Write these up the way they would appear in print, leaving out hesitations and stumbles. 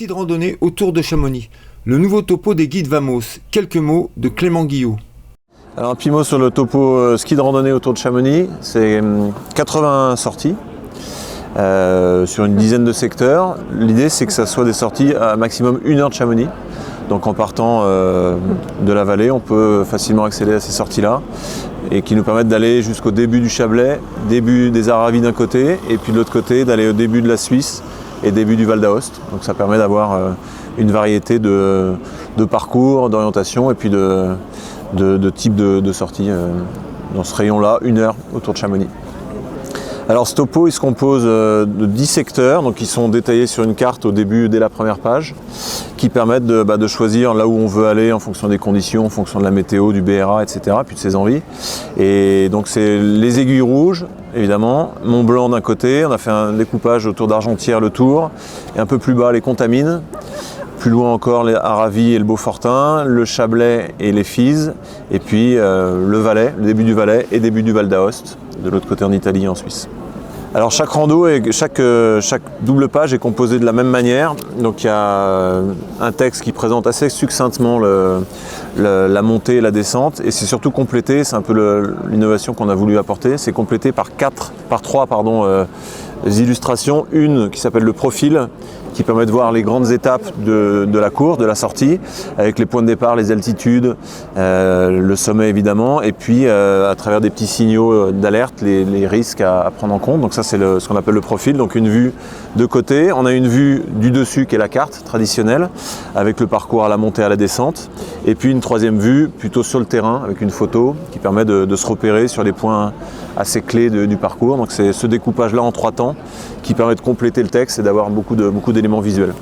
ski de randonnée autour de Chamonix. Le nouveau topo des guides Vamos. Quelques mots de Clément Guillot. Alors un petit mot sur le topo ski de randonnée autour de Chamonix. C'est 80 sorties sur une dizaine de secteurs. L'idée c'est que ça soit des sorties à maximum 1 heure de Chamonix. Donc en partant de la vallée, on peut facilement accéder à ces sorties-là et qui nous permettent d'aller jusqu'au début du Chablais, début des Aravis d'un côté et puis de l'autre côté d'aller au début de la Suisse et début du Val d'Aoste. Donc ça permet d'avoir une variété de parcours, d'orientation et puis de types de sorties dans ce rayon-là, 1 heure autour de Chamonix. Alors ce topo il se compose de 10 secteurs, donc ils sont détaillés sur une carte au début, dès la première page, qui permettent de choisir là où on veut aller en fonction des conditions, en fonction de la météo, du BRA, etc., puis de ses envies. Et donc c'est les Aiguilles Rouges, évidemment, Mont Blanc d'un côté, on a fait un découpage autour d'Argentière, le Tour, et un peu plus bas les Contamines, plus loin encore les Aravis et le Beaufortin, le Chablais et les Fises, et puis le Valais, le début du Valais et début du Val d'Aoste, de l'autre côté en Italie et en Suisse. Alors chaque rando et chaque double page est composée de la même manière. Donc il y a un texte qui présente assez succinctement la montée et la descente, et c'est surtout complété, c'est un peu l'innovation qu'on a voulu apporter, c'est complété par trois illustrations, une qui s'appelle le profil, qui permet de voir les grandes étapes de la course, de la sortie, avec les points de départ, les altitudes, le sommet évidemment, et puis à travers des petits signaux d'alerte, les risques à prendre en compte. Donc ça c'est ce qu'on appelle le profil, donc une vue de côté. On a une vue du dessus qui est la carte traditionnelle, avec le parcours à la montée, à la descente, et puis une troisième vue plutôt sur le terrain, avec une photo qui permet de se repérer sur les points assez clés du parcours. Donc c'est ce découpage-là en 3 temps qui permet de compléter le texte et d'avoir beaucoup d'éléments visuels.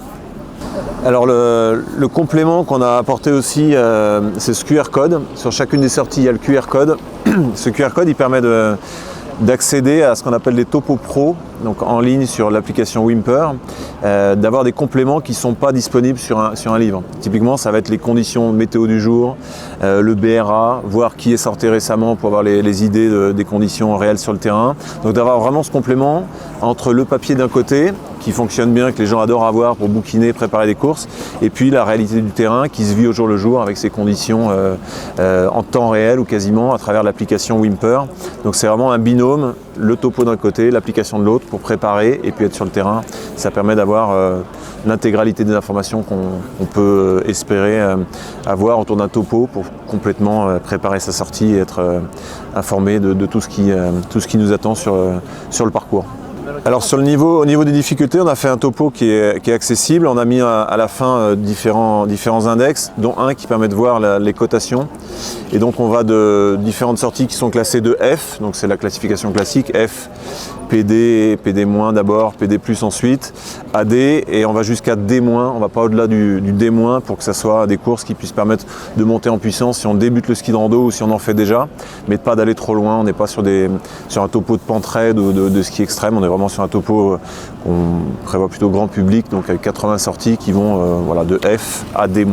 Alors le complément qu'on a apporté aussi, c'est ce QR code. Sur chacune des sorties, il y a le QR code. Ce QR code, il permet d'accéder à ce qu'on appelle les topos pro, donc en ligne sur l'application Wimper, d'avoir des compléments qui ne sont pas disponibles sur un livre. Typiquement, ça va être les conditions météo du jour, le BRA, voir qui est sorti récemment pour avoir les idées des conditions réelles sur le terrain. Donc d'avoir vraiment ce complément entre le papier d'un côté, qui fonctionne bien, que les gens adorent avoir pour bouquiner, préparer des courses, et puis la réalité du terrain qui se vit au jour le jour avec ses conditions en temps réel ou quasiment à travers l'application Wimper. Donc c'est vraiment un binôme, le topo d'un côté, l'application de l'autre pour préparer et puis être sur le terrain. Ça permet d'avoir l'intégralité des informations qu'on peut espérer avoir autour d'un topo pour complètement préparer sa sortie et être informé de tout ce qui nous attend sur le parcours. Alors au niveau des difficultés, on a fait un topo qui est accessible. On a mis à la fin différents index, dont un qui permet de voir les cotations. Et donc on va de différentes sorties qui sont classées de F, donc c'est la classification classique, F, PD, PD- d'abord, PD+ ensuite, AD, et on va jusqu'à D-, on ne va pas au-delà du D- pour que ça soit des courses qui puissent permettre de monter en puissance si on débute le ski de rando ou si on en fait déjà, mais pas d'aller trop loin. On n'est pas sur un topo de pente raide ou de ski extrême, on est vraiment sur un topo qu'on prévoit plutôt grand public, donc avec 80 sorties qui vont de F à D-.